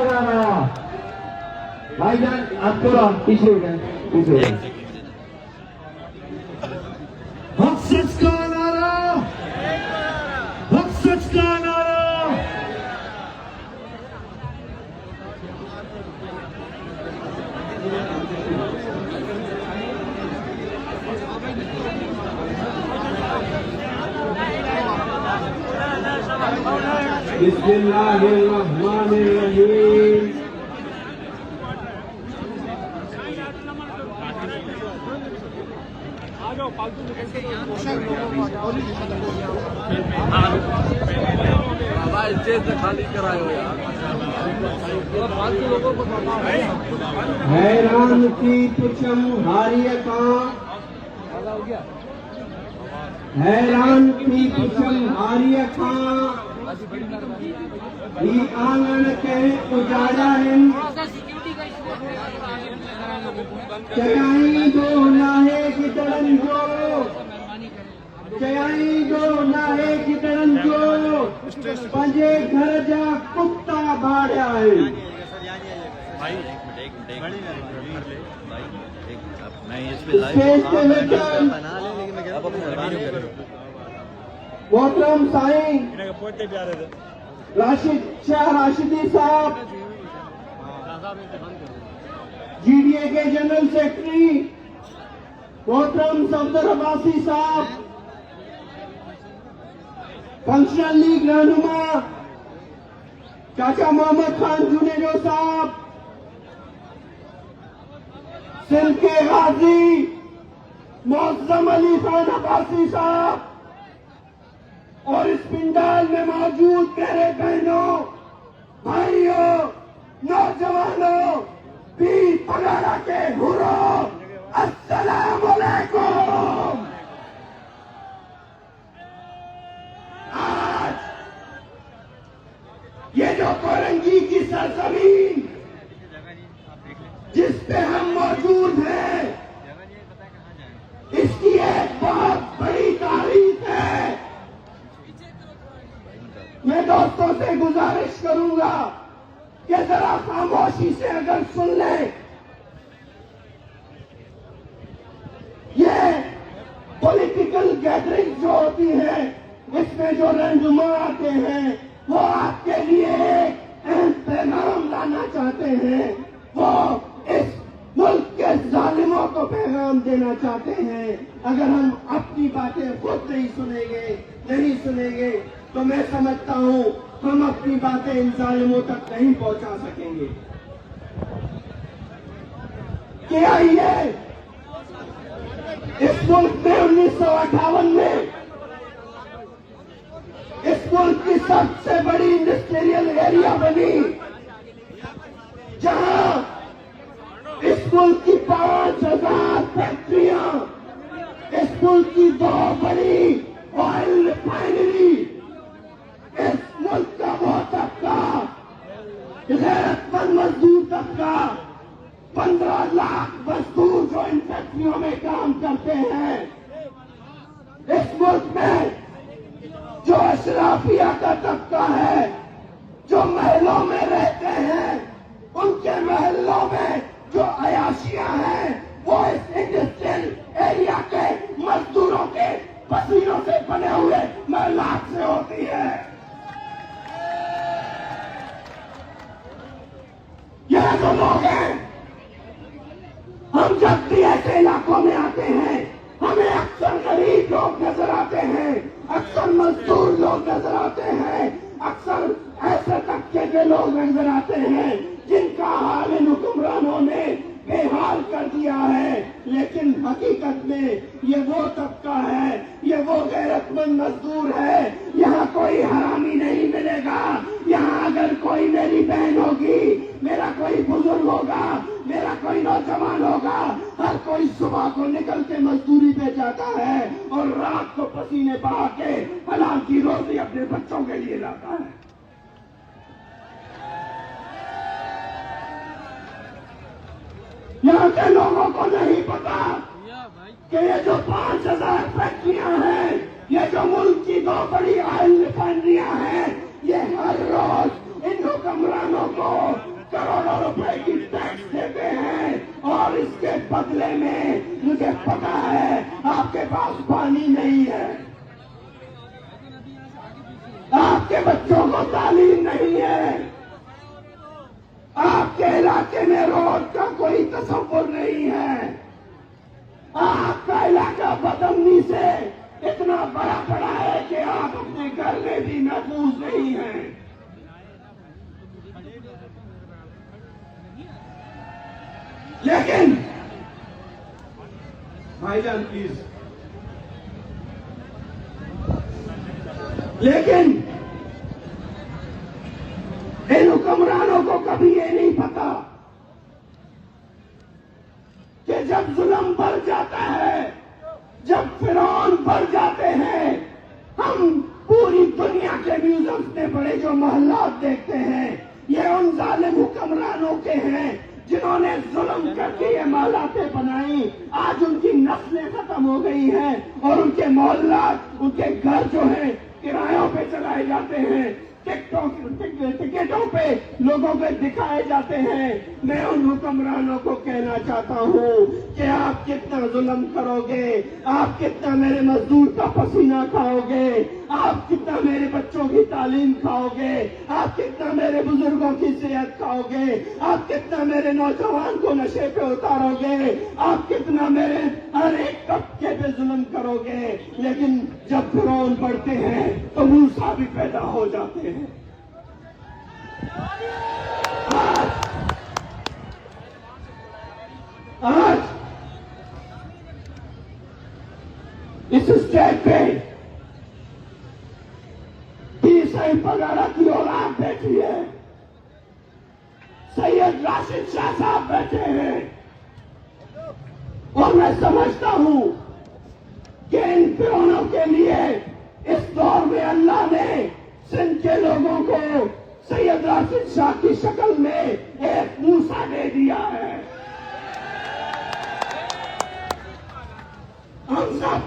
नारा। भाईजान आप थोड़ा पीछे हो गए, पीछे हो गए। हक सच का नारा, हक सच का नारा। बिस्मिल्लाहिर्रहमानिर्रहीम। स्टेज से खाली कराए हो यार, फालतू लोगों को हैरान की पुछम हारिय का, हैरान की पुछम हारिय का। ई आंगन के उजाड़ा हिन, चयाई दो नाहे की तरन जो, चयाई दो नाहे की तरन जो, पंजे घर जा कुत्ता बाड़ा है। मोहतरम साईं राशिद शाह राशिदी साहब, जीडीए के जनरल सेक्रेटरी मोहतरम सफदर अब्बासी साहब, फंक्शनल लीग रहनुमा चाचा मोहम्मद खान जुनेजो साहब, सिंध के गाजी मौसम अली खान अब्बासी साहब और इस पिंडाल में मौजूद मेरे बहनों, भाइयों, नौजवानों, पीर पगाड़ा के हुर्रों, अस्सलाम वालेकुम। आज ये जो कोरंगी की सरजमीन जिस पे हम मौजूद हैं, इसकी एक बहुत बड़ी तारीख है। मैं दोस्तों से गुजारिश करूंगा कि जरा खामोशी से अगर सुन लें। ये पॉलिटिकल गैदरिंग जो होती है, इसमें जो रहनुमा आते हैं, वो आपके लिए एक अहम पैगाम लाना चाहते हैं। वो इस मुल्क के जालिमों को पैगाम देना चाहते हैं। अगर हम अपनी बातें खुद नहीं सुनेंगे तो मैं समझता हूं हम अपनी बातें इन जालिमों तक नहीं पहुंचा सकेंगे। क्या ये इस मुल्क में 1958 में इस मुल्क की सबसे बड़ी इंडस्ट्रियल एरिया बनी, जहां इस मुल्क की 5000 फैक्ट्रियां, इस मुल्क की 2 बड़ी ऑयल रिफाइनरी, इस मुल्क का वो तबका, गैरतमंद मजदूर तबका, 15 लाख मजदूर जो इन फैक्ट्रियों में काम करते हैं, इस मुल्क में जो अशराफिया का तबका है, जो महलों में रहते हैं, उनके महलों में जो अयाशियां हैं, वो इस इंडस्ट्रियल एरिया के मजदूरों के पसीनों से बने हुए महलात से होती है। यह जो लोग हैं, हम जब भी ऐसे इलाकों में आते हैं, हमें अक्सर गरीब लोग नजर आते हैं, अक्सर मजदूर लोग नजर आते हैं, अक्सर ऐसे तबके के लोग नजर आते हैं जिनका हाल इन हुक्मरानों ने बेहाल कर दिया है। लेकिन हकीकत में ये वो तबका है, ये वो गैरतमंद मजदूर है। यहाँ कोई हरामी नहीं मिलेगा। यहाँ अगर कोई मेरी बहन होगी, मेरा कोई बुजुर्ग होगा, मेरा कोई नौजवान होगा, हर कोई सुबह को निकल के मजदूरी पे जाता है और रात को पसीने बहा के हलाल की रोटी अपने बच्चों के लिए लाता है। यहाँ के लोगों को नहीं पता कि ये जो 5000 फैक्ट्रियां हैं, ये जो मुल्क की 2 बड़ी ऑयल रिफाइनरियां हैं, ये हर रोज इन हुक्मरानों को पता है आपके पास पानी नहीं है, आपके बच्चों को तालीम नहीं है, आपके इलाके में रोड का कोई तस्वुर नहीं है, आपका इलाका बदअमनी से इतना बड़ा पड़ा है कि आप अपने घर में भी महफूज नहीं हैं। लेकिन भाईजान प्लीज, लेकिन इन हुक्मरानों को कभी ये नहीं पता कि जब जुल्म बढ़ जाता है, जब फिरौन बढ़ जाते हैं, हम पूरी दुनिया के म्यूजियम्स में बड़े जो महल्लात देखते हैं, ये उन जालिम हुक्मरानों के हैं जिन्होंने जुल्म करके ये महलातें बनाई। आज उनकी नस्लें खत्म हो गई हैं और उनके मोहल्लात, उनके घर जो हैं किरायों पे चलाए जाते हैं, टिकटों पे लोगों को दिखाए जाते हैं। मैं उन हुक्मरानों को कहना चाहता हूं कि आप कितना जुल्म करोगे, आप कितना मेरे मजदूर का पसीना खाओगे, आप कितना मेरे बच्चों की तालीम खाओगे, आप कितना मेरे बुजुर्गों की सेहत खाओगे, आप कितना मेरे नौजवान को नशे पे उतारोगे, आप कितना मेरे हर एक तबके पे जुल्म करोगे। लेकिन जब फिरौन बढ़ते हैं तो मूसा भी पैदा हो जाते हैं। आज इस स्टेज पे सईद बगाड़ा की औलाद बैठी है, सैयद राशिद शाह साहब बैठे हैं, और मैं समझता हूं कि इन फिरौनों के लिए इस दौर में अल्लाह ने सिंध के लोगों को सैयद राशिद शाह की शक्ल में एक मूसा दे दिया है। हम सब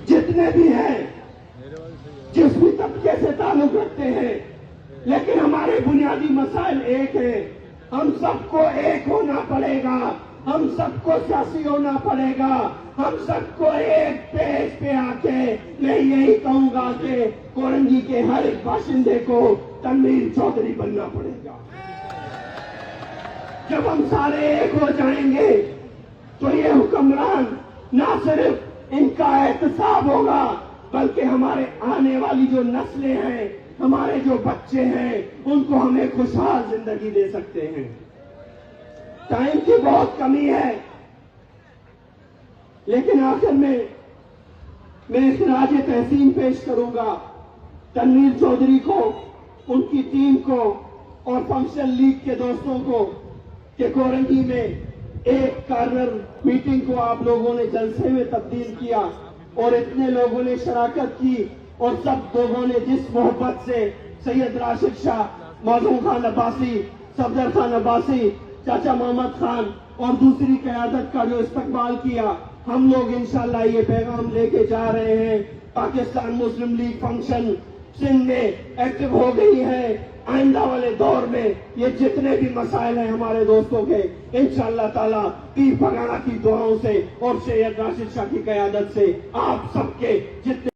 जितने भी हैं, जिस भी तबके से ताल्लुक रखते हैं, लेकिन हमारे बुनियादी मसाइल एक है। हम सबको एक होना पड़ेगा, हम सबको सियासी होना पड़ेगा, हम सबको एक पेज पे आके मैं यही कहूंगा कि कोरंगी के हर एक बाशिंदे को तनवीर चौधरी बनना पड़ेगा। जब हम सारे एक हो जाएंगे तो ये हुक्मरान ना सिर्फ इनका एहतसाब होगा, बल्कि हमारे आने वाली जो नस्लें हैं, हमारे जो बच्चे हैं, उनको हमें खुशहाल जिंदगी दे सकते हैं। टाइम की बहुत कमी है, लेकिन आखिर में मैं इखराज तहसीन पेश करूंगा तनवीर चौधरी को, उनकी टीम को और फंक्शन लीग के दोस्तों को कि कोरंगी में एक कार्नर मीटिंग को आप लोगों ने जलसे में तब्दील किया और इतने लोगों ने शराकत की, और सब लोगों ने जिस मोहब्बत से सैयद राशिद शाह, मौजूम खान अब्बासी, सफदर खान अब्बासी, चाचा मोहम्मद खान और दूसरी क़यादत का जो इस्तकबाल किया, हम लोग इंशाल्लाह ये पैगाम लेके जा रहे हैं। पाकिस्तान मुस्लिम लीग फंक्शन सिंध में एक्टिव हो गई है। आइंदा वाले दौर में ये जितने भी मसाइल हैं हमारे दोस्तों के, इंशाअल्लाह ताला पीर पगाना की दुआओं से और सैयद राशिद शाह की क़यादत से आप सबके जितने